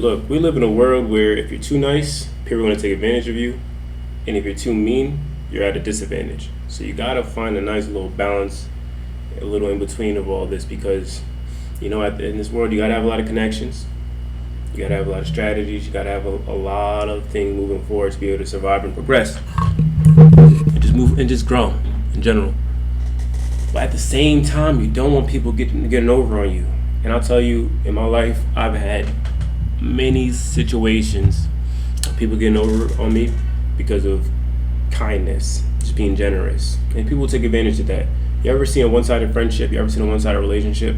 Look, we live in a world where if you're too nice, people are going to take advantage of you. And if you're too mean, you're at a disadvantage. So you got to find a nice little balance, a little in between of all this, because, in this world, you got to have a lot of connections. You got to have a lot of strategies. You got to have a lot of things moving forward to be able to survive and progress. And just move and just grow in general. But at the same time, you don't want people getting over on you. And I'll tell you, in my life, I've had many situations of people getting over on me because of kindness, just being generous. And people take advantage of that. You ever seen a one-sided friendship? You ever seen a one-sided relationship?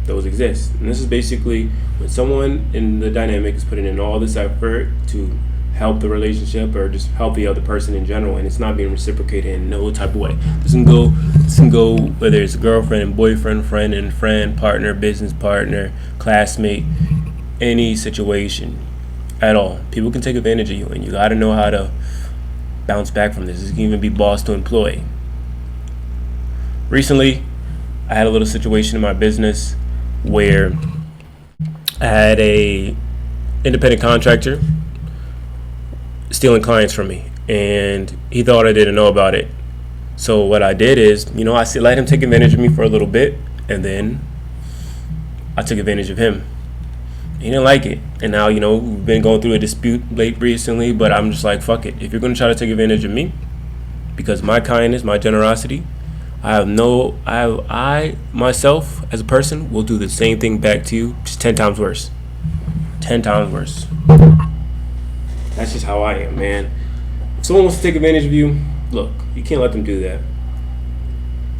Those exist. And this is basically when someone in the dynamic is putting in all this effort to help the relationship or just help the other person in general, and it's not being reciprocated in no type of way. This can go whether it's girlfriend and boyfriend, friend and friend, partner, business partner, classmate, any situation at all. People can take advantage of you, and you got to know how to bounce back from this. This can even be boss to employee. Recently, I had a little situation in my business where I had a independent contractor stealing clients from me, and he thought I didn't know about it. So what I did is, I let him take advantage of me for a little bit, and then I took advantage of him. He didn't like it, and now we've been going through a dispute recently. But I'm just like, fuck it. If you're gonna try to take advantage of me, because my kindness, my generosity, I myself as a person will do the same thing back to you, just 10 times worse. 10 times worse. That's just how I am, man. If someone wants to take advantage of you, look, you can't let them do that.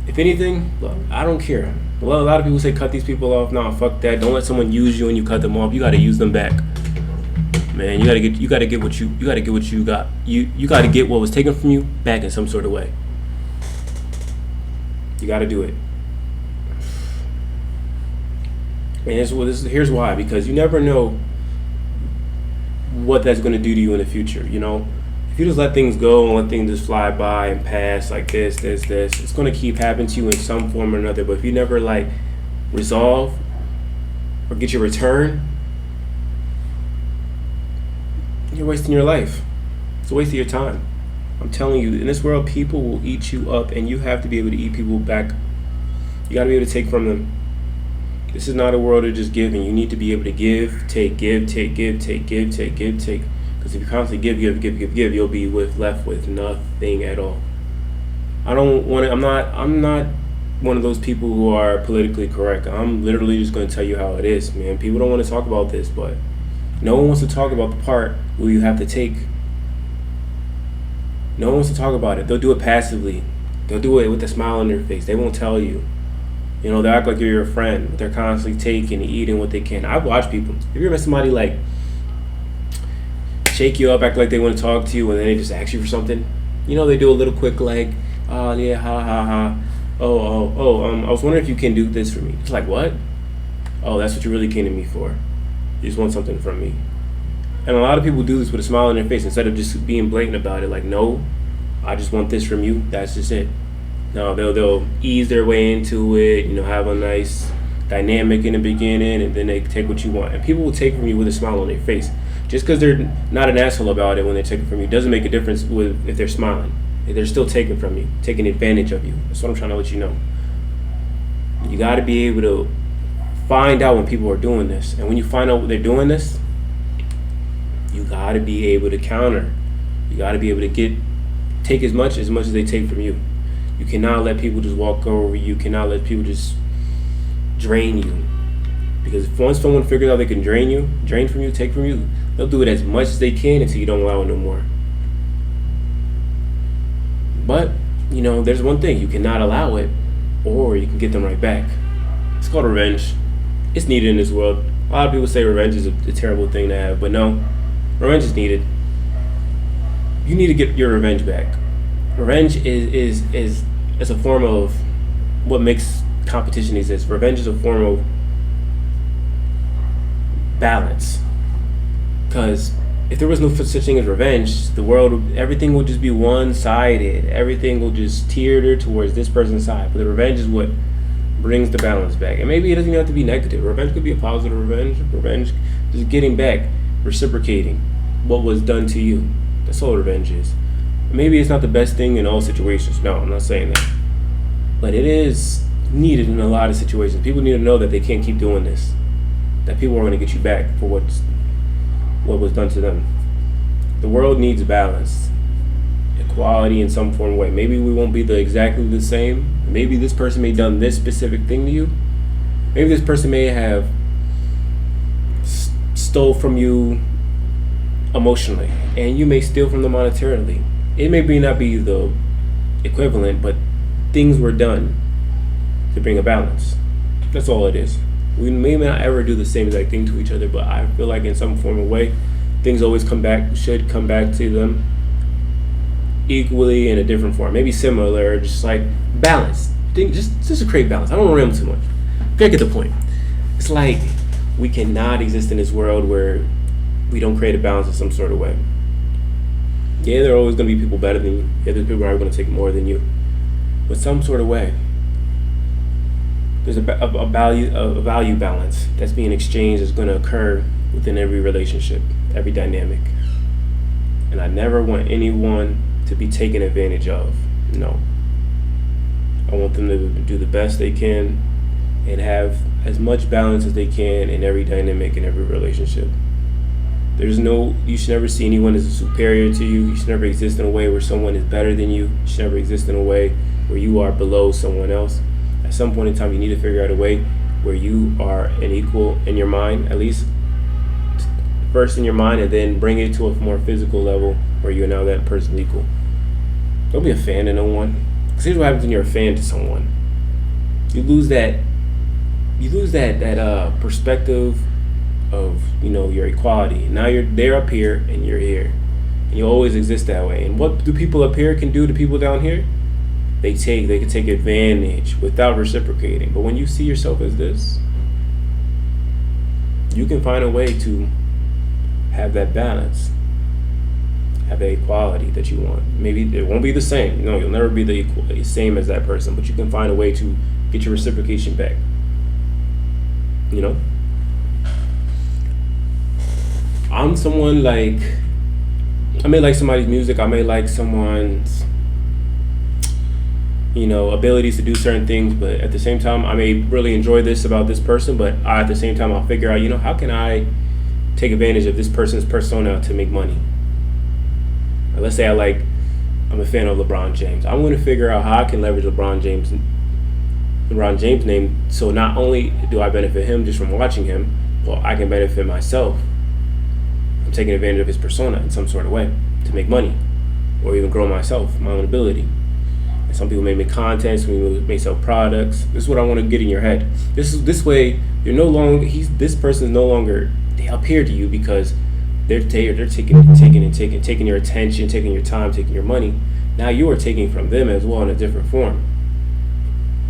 If anything, look, I don't care. Well, a lot of people say cut these people off. Nah, fuck that. Don't let someone use you and you cut them off. You got to use them back, man. You got to get what you got. You got to get what was taken from you back in some sort of way. You got to do it. And here's why. Because you never know what that's going to do to you in the future. If you just let things go and let things just fly by and pass like this, it's going to keep happening to you in some form or another. But if you never resolve or get your return, you're wasting your life. It's a waste of your time. I'm telling you, in this world, people will eat you up, and you have to be able to eat people back. You got to be able to take from them. This is not a world of just giving. You need to be able to give, take. Because if you constantly give, you'll be left with nothing at all. I'm not one of those people who are politically correct. I'm literally just going to tell you how it is, man. People don't want to talk about this, but no one wants to talk about the part where you have to take. No one wants to talk about it. They'll do it passively. They'll do it with a smile on their face. They won't tell you. They'll act like you're your friend, but they're constantly taking and eating what they can. I've watched people. Have you ever met somebody shake you up, act like they want to talk to you, and then they just ask you for something? They do a little quick oh yeah, ha ha ha. I was wondering if you can do this for me. It's like, what? Oh, that's what you really came to me for. You just want something from me. And a lot of people do this with a smile on their face instead of just being blatant about it. No, I just want this from you. That's just it. No, they'll ease their way into it. Have a nice dynamic in the beginning, and then they take what you want. And people will take from you with a smile on their face. Just because they're not an asshole about it when they take it from you doesn't make a difference if they're smiling. If they're still taking from you, taking advantage of you. That's what I'm trying to let you know. You got to be able to find out when people are doing this. And when you find out when they're doing this, you got to be able to counter. You got to be able to take as much as they take from you. You cannot let people just walk over you. You cannot let people just drain you. Because once someone figures out they can drain from you, take from you, they'll do it as much as they can until you don't allow it no more. But, there's one thing. You cannot allow it, or you can get them right back. It's called revenge. It's needed in this world. A lot of people say revenge is a terrible thing to have, but no. Revenge is needed. You need to get your revenge back. Revenge is a form of what makes competition exist. Revenge is a form of balance. Because if there was no such thing as revenge, everything would just be one-sided. Everything will just teeter towards this person's side. But the revenge is what brings the balance back. And maybe it doesn't even have to be negative. Revenge could be a positive revenge. Revenge just getting back, reciprocating what was done to you. That's all revenge is. Maybe it's not the best thing in all situations. No, I'm not saying that. But it is needed in a lot of situations. People need to know that they can't keep doing this. That people are going to get you back for what was done to them. The world needs balance, equality in some form of way. Maybe we won't be exactly the same. Maybe this person may have done this specific thing to you. Maybe this person may have stole from you emotionally, and you may steal from them monetarily. It may not be the equivalent, but things were done to bring a balance. That's all it is. We may not ever do the same exact thing to each other, but I feel like in some form of way, things always should come back to them equally in a different form. Maybe similar, just like balance. Just to create balance. I don't want to ramble too much. Gotta get the point. It's like we cannot exist in this world where we don't create a balance in some sort of way. Yeah, there are always going to be people better than you. Yeah, there's people who are going to take more than you. But some sort of way, there's a value balance that's being exchanged is going to occur within every relationship, every dynamic. And I never want anyone to be taken advantage of. No. I want them to do the best they can and have as much balance as they can in every dynamic and every relationship. You should never see anyone as superior to you. You should never exist in a way where someone is better than you. You should never exist in a way where you are below someone else. At some point in time, you need to figure out a way where you are an equal in your mind, at least first in your mind, and then bring it to a more physical level where you're now that person equal. Don't be a fan to no one. Because here's what happens when you're a fan to someone. You lose that perspective of your equality. Now they're up here and you're here, and you always exist that way. And what do people up here can do to people down here? They can take advantage without reciprocating. But when you see yourself as this, you can find a way to have that balance, have that equality that you want. Maybe it won't be the same. You'll never be the same as that person, but you can find a way to get your reciprocation back. I'm someone I may like somebody's music, I may like someone's, abilities to do certain things, but at the same time, I may really enjoy this about this person, but at the same time, I'll figure out, how can I take advantage of this person's persona to make money? Let's say I'm a fan of LeBron James. I'm going to figure out how I can leverage LeBron James' name, so not only do I benefit him just from watching him, well, I can benefit myself. I'm taking advantage of his persona in some sort of way to make money, or even grow myself, my own ability. And some people may make content, some people may sell products. This is what I want to get in your head. This way, this person is no longer up here to you because they're taking your attention, taking your time, taking your money. Now you are taking from them as well in a different form.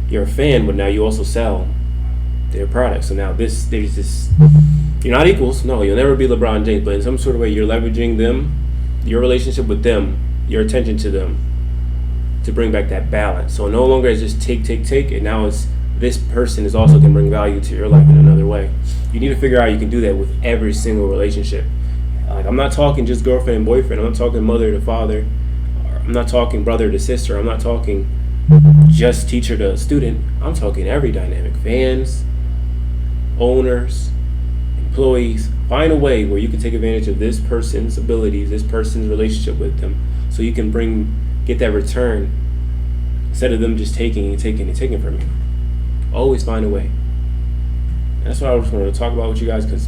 You're a fan, but now you also sell their products. So now you're not equals. No, you'll never be LeBron James, but in some sort of way, you're leveraging them, your relationship with them, your attention to them, to bring back that balance. So no longer is just take, and now it's this person is also can bring value to your life in another way. You need to figure out how you can do that with every single relationship. I'm not talking just girlfriend and boyfriend. I'm not talking mother to father. I'm not talking brother to sister. I'm not talking just teacher to student. I'm talking every dynamic. Fans, owners, employees. Find a way where you can take advantage of this person's abilities, this person's relationship with them, so you can get that return instead of them just taking from you. Always find a way. That's what I just wanted to talk about with you guys, because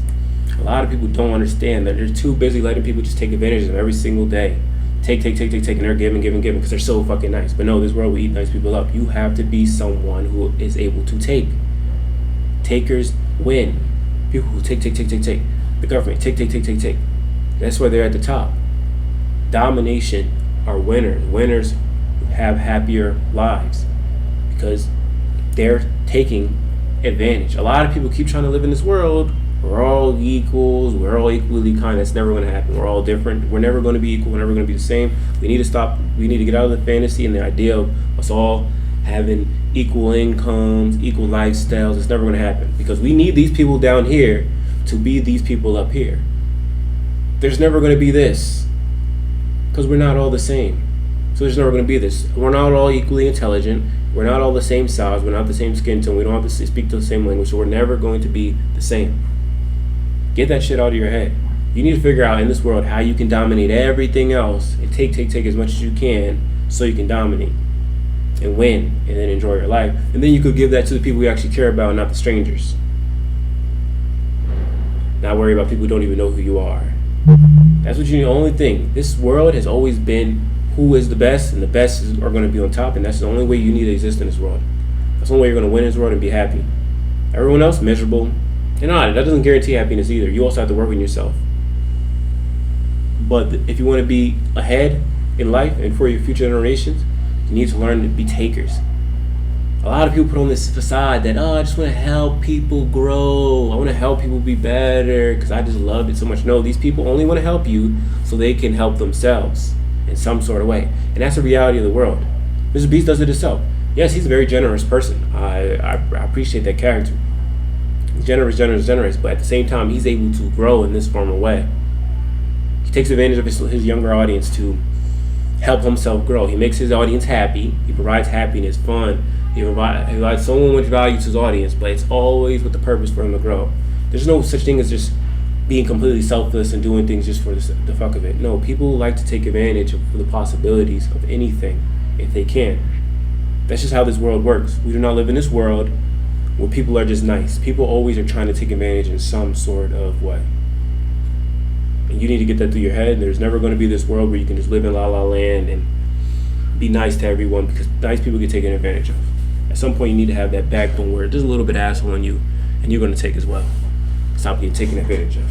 a lot of people don't understand that they're too busy letting people just take advantage of them every single day. Take, and they're giving because they're so fucking nice. But no, this world will eat nice people up. You have to be someone who is able to take. Takers win. People who take. The government, take. That's why they're at the top. Domination are winners. Winners have happier lives because they're taking advantage. A lot of people keep trying to live in this world. We're all equals. We're all equally kind. That's never going to happen. We're all different. We're never going to be equal. We're never going to be the same. We need to stop. We need to get out of the fantasy and the idea of us all having equal incomes, equal lifestyles. It's never going to happen because we need these people down here to be these people up here. There's never going to be this because we're not all the same. So there's never going to be this. We're not all equally intelligent. We're not all the same size. We're not the same skin tone. We don't have to speak the same language. So we're never going to be the same. Get that shit out of your head. You need to figure out in this world how you can dominate everything else and take as much as you can so you can dominate and win and then enjoy your life. And then you could give that to the people you actually care about, not the strangers. Not worry about people who don't even know who you are. That's what you need. The only thing. This world has always been who is the best, and the best are going to be on top, and that's the only way you need to exist in this world. That's the only way you're going to win in this world and be happy. Everyone else, miserable. And that doesn't guarantee happiness either. You also have to work on yourself. But if you want to be ahead in life and for your future generations, you need to learn to be takers. A lot of people put on this facade that, I just want to help people grow. I want to help people be better because I just love it so much. No, these people only want to help you so they can help themselves in some sort of way. And that's the reality of the world. Mr. Beast does it himself. Yes, he's a very generous person. I appreciate that character. He's generous, but at the same time, he's able to grow in this form of way. He takes advantage of his younger audience to help himself grow. He makes his audience happy. He provides happiness, fun. He provides so much value to his audience, but it's always with the purpose for him to grow. There's no such thing as just being completely selfless and doing things just for the fuck of it. No, people like to take advantage of the possibilities of anything if they can. That's just how this world works. We do not live in this world where people are just nice. People always are trying to take advantage in some sort of way. And you need to get that through your head. There's never going to be this world where you can just live in la la land and be nice to everyone, because nice people get taken advantage of. At some point you need to have that backbone where there's a little bit of asshole in you and you're going to take as well. Stop getting taken advantage of.